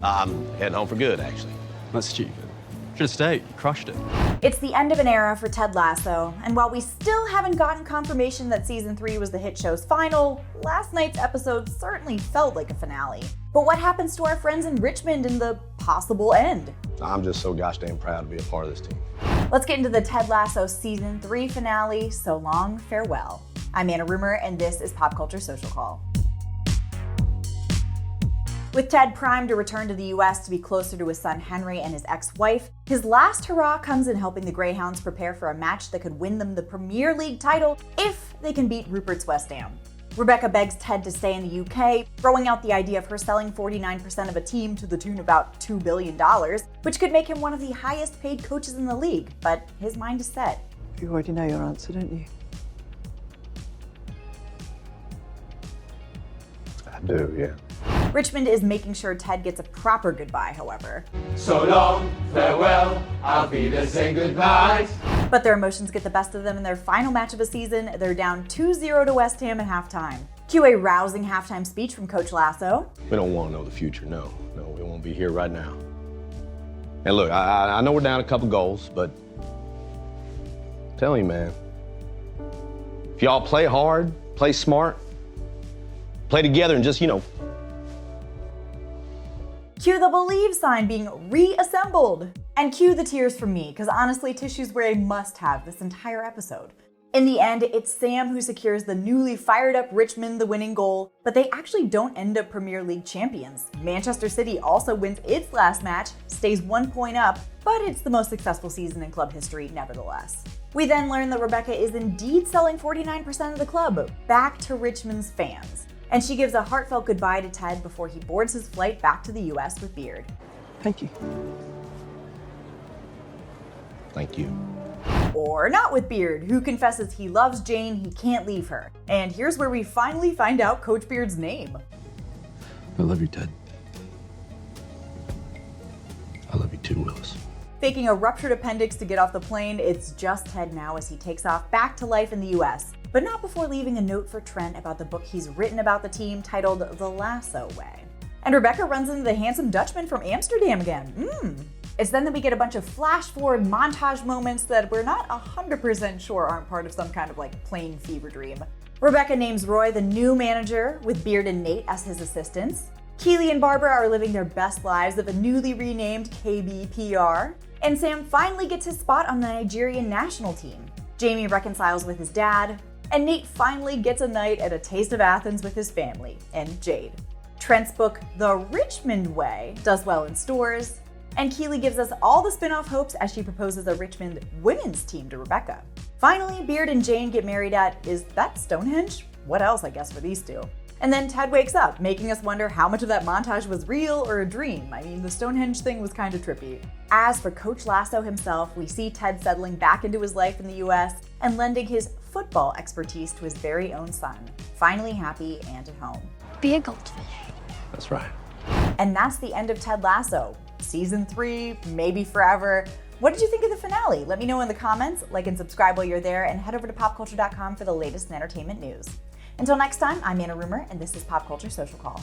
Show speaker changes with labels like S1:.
S1: I'm heading home for good, actually.
S2: That's stupid. Should have stayed. You crushed it.
S3: It's the end of an era for Ted Lasso, and while we still haven't gotten confirmation that season 3 was the hit show's final, last night's episode certainly felt like a finale. But what happens to our friends in Richmond in the possible end?
S1: I'm just so gosh dang proud to be a part of this team.
S3: Let's get into the Ted Lasso season 3 finale, So Long, Farewell. I'm Anna Rumor, and this is Pop Culture Social Call. With Ted primed to return to the US to be closer to his son Henry and his ex-wife, his last hurrah comes in helping the Greyhounds prepare for a match that could win them the Premier League title if they can beat Rupert's West Ham. Rebecca begs Ted to stay in the UK, throwing out the idea of her selling 49% of a team to the tune of about $2 billion, which could make him one of the highest paid coaches in the league, but his mind is set.
S4: You already know your answer, don't you?
S1: I do, yeah.
S3: Richmond is making sure Ted gets a proper goodbye, however.
S5: So long, farewell, auf Wiedersehen, goodbye.
S3: But their emotions get the best of them in their final match of a season. They're down 2-0 to West Ham at halftime. Cue a rousing halftime speech from Coach Lasso.
S1: We don't want to know the future, no. No, we won't be here right now. And look, I know we're down a couple goals, but I'm telling you, man, if y'all play hard, play smart, play together and just,
S3: Cue the believe sign being reassembled. And cue the tears from me, because honestly, tissues were a must-have this entire episode. In the end, it's Sam who secures the newly fired-up Richmond the winning goal, but they actually don't end up Premier League champions. Manchester City also wins its last match, stays 1 point up, but it's the most successful season in club history nevertheless. We then learn that Rebecca is indeed selling 49% of the club, back to Richmond's fans. And she gives a heartfelt goodbye to Ted before he boards his flight back to the US with Beard.
S4: Thank you.
S1: thank you.
S3: Or not with Beard, who confesses he loves Jane, he can't leave her. And here's where we finally find out Coach Beard's name.
S2: I love you, Ted. I love you too, Willis.
S3: Faking a ruptured appendix to get off the plane, it's just Ted now as he takes off back to life in the US. But not before leaving a note for Trent about the book he's written about the team titled The Lasso Way. And Rebecca runs into the handsome Dutchman from Amsterdam again. It's then that we get a bunch of flash-forward montage moments that we're not 100% sure aren't part of some kind of plane fever dream. Rebecca names Roy the new manager, with Beard and Nate as his assistants. Keely and Barbara are living their best lives of a newly renamed KBPR. And Sam finally gets his spot on the Nigerian national team. Jamie reconciles with his dad. And Nate finally gets a night at a Taste of Athens with his family and Jade. Trent's book, The Richmond Way, does well in stores. And Keely gives us all the spin-off hopes as she proposes a Richmond women's team to Rebecca. Finally, Beard and Jane get married at, is that Stonehenge? What else, I guess, for these two? And then Ted wakes up, making us wonder how much of that montage was real or a dream. I mean, the Stonehenge thing was kind of trippy. As for Coach Lasso himself, we see Ted settling back into his life in the US and lending his football expertise to his very own son. Finally happy and at home.
S6: Be a goldfish.
S1: That's right.
S3: And that's the end of Ted Lasso. Season 3, maybe forever. What did you think of the finale? Let me know in the comments, like and subscribe while you're there, and head over to popculture.com for the latest in entertainment news. Until next time, I'm Anna Rumor, and this is Pop Culture Social Call.